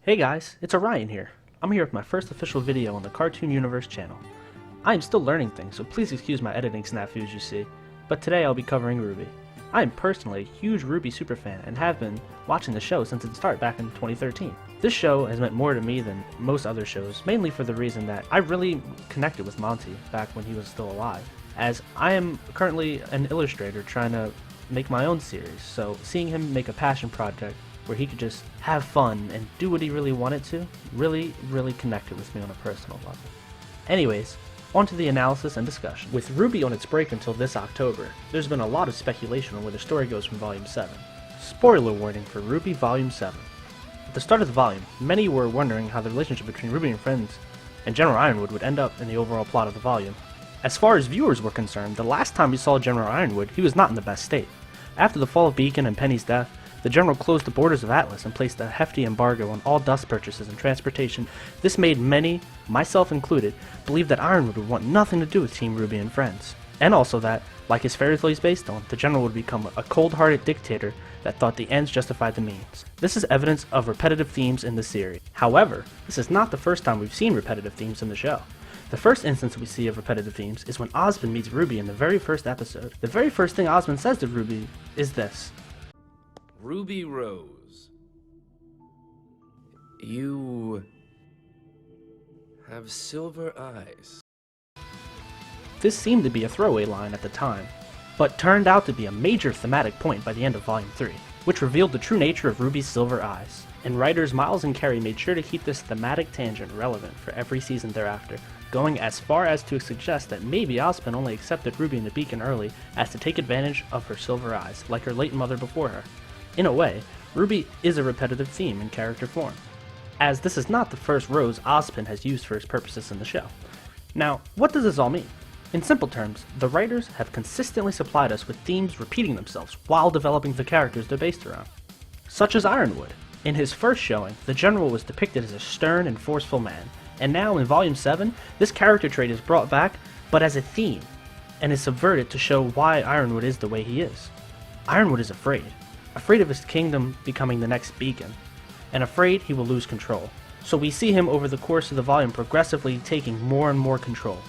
Hey guys, it's Orion here. I'm here with my first official video on the Cartoon Universe channel. I am still learning things, so please excuse my editing snafus you see, but today I'll be covering RWBY. I am personally a huge RWBY superfan and have been watching the show since its start back in 2013. This show has meant more to me than most other shows, mainly for the reason that I really connected with Monty back when he was still alive, as I am currently an illustrator trying to make my own series, so seeing him make a passion project where he could just have fun and do what he really wanted to really connected with me on a personal level. Anyways, on to the analysis and discussion. With RWBY on its break until this October, there's been a lot of speculation on where the story goes from Volume 7. Spoiler warning for RWBY Volume 7. At the start of the volume, many were wondering how the relationship between RWBY and friends and General Ironwood would end up in the overall plot of the volume. As far as viewers were concerned, the last time we saw General Ironwood, he was not in the best state. After the fall of Beacon and Penny's death, the General closed the borders of Atlas and placed a hefty embargo on all dust purchases and transportation. This made many, myself included, believe that Ironwood would want nothing to do with Team RWBY and friends. And also that, like his fairy tale is based on, the General would become a cold-hearted dictator that thought the ends justified the means. This is evidence of repetitive themes in the series. However, this is not the first time we've seen repetitive themes in the show. The first instance we see of repetitive themes is when Osmond meets RWBY in the very first episode. The very first thing Osmond says to RWBY is this: Ruby Rose, you have silver eyes. This seemed to be a throwaway line at the time, but turned out to be a major thematic point by the end of Volume 3, which revealed the true nature of RWBY's silver eyes. And writers Miles and Carey made sure to keep this thematic tangent relevant for every season thereafter, going as far as to suggest that maybe Osmond only accepted RWBY in the Beacon early as to take advantage of her silver eyes, like her late mother before her. In a way, RWBY is a repetitive theme in character form, as this is not the first rose Osmond has used for his purposes in the show. Now, what does this all mean? In simple terms, the writers have consistently supplied us with themes repeating themselves while developing the characters they're based around. Such as Ironwood. In his first showing, the General was depicted as a stern and forceful man, and now in Volume 7, this character trait is brought back, but as a theme, and is subverted to show why Ironwood is the way he is. Ironwood is afraid of his kingdom becoming the next Beacon, and afraid he will lose control. So we see him over the course of the volume progressively taking more and more control,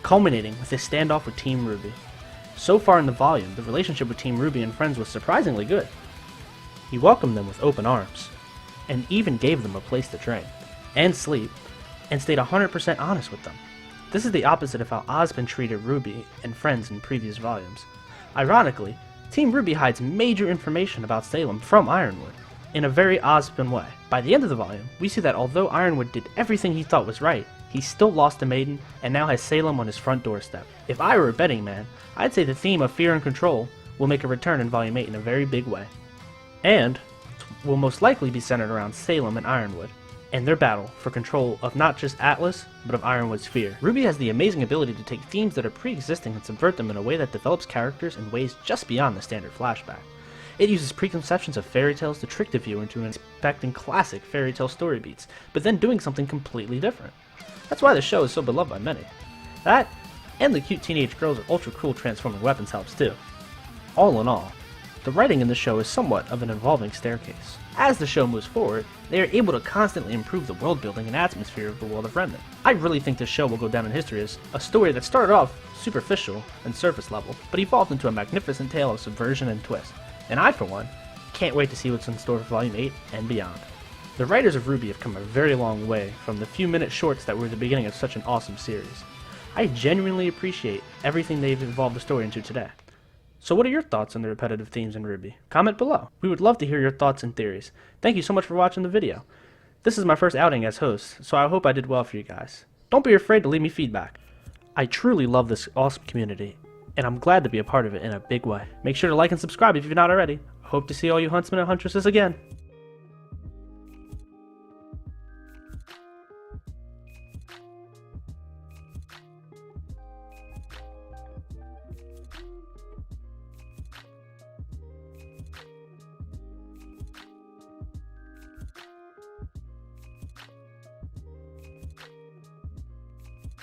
culminating with his standoff with Team RWBY. So far in the volume, the relationship with Team RWBY and friends was surprisingly good. He welcomed them with open arms, and even gave them a place to train, and sleep, and stayed 100% honest with them. This is the opposite of how Osmond treated RWBY and friends in previous volumes. Ironically, Team RWBY hides major information about Salem from Ironwood, in a very Osmond way. By the end of the volume, we see that although Ironwood did everything he thought was right, he still lost a maiden and now has Salem on his front doorstep. If I were a betting man, I'd say the theme of fear and control will make a return in Volume 8 in a very big way. And will most likely be centered around Salem and Ironwood, and their battle for control of not just Atlas, but of Ironwood's fear. RWBY has the amazing ability to take themes that are pre-existing and subvert them in a way that develops characters in ways just beyond the standard flashback. It uses preconceptions of fairy tales to trick the viewer into expecting classic fairy tale story beats, but then doing something completely different. That's why the show is so beloved by many. That, and the cute teenage girls with ultra cool transforming weapons helps too. All in all, the writing in the show is somewhat of an evolving staircase. As the show moves forward, they are able to constantly improve the world building and atmosphere of the world of Remnant. I really think this show will go down in history as a story that started off superficial and surface level, but evolved into a magnificent tale of subversion and twist. And I, for one, can't wait to see what's in store for Volume 8 and beyond. The writers of RWBY have come a very long way from the few minute shorts that were the beginning of such an awesome series. I genuinely appreciate everything they've evolved the story into today. So what are your thoughts on the repetitive themes in RWBY? Comment below. We would love to hear your thoughts and theories. Thank you so much for watching the video. This is my first outing as host, so I hope I did well for you guys. Don't be afraid to leave me feedback. I truly love this awesome community, and I'm glad to be a part of it in a big way. Make sure to like and subscribe if you've not already. I hope to see all you huntsmen and huntresses again.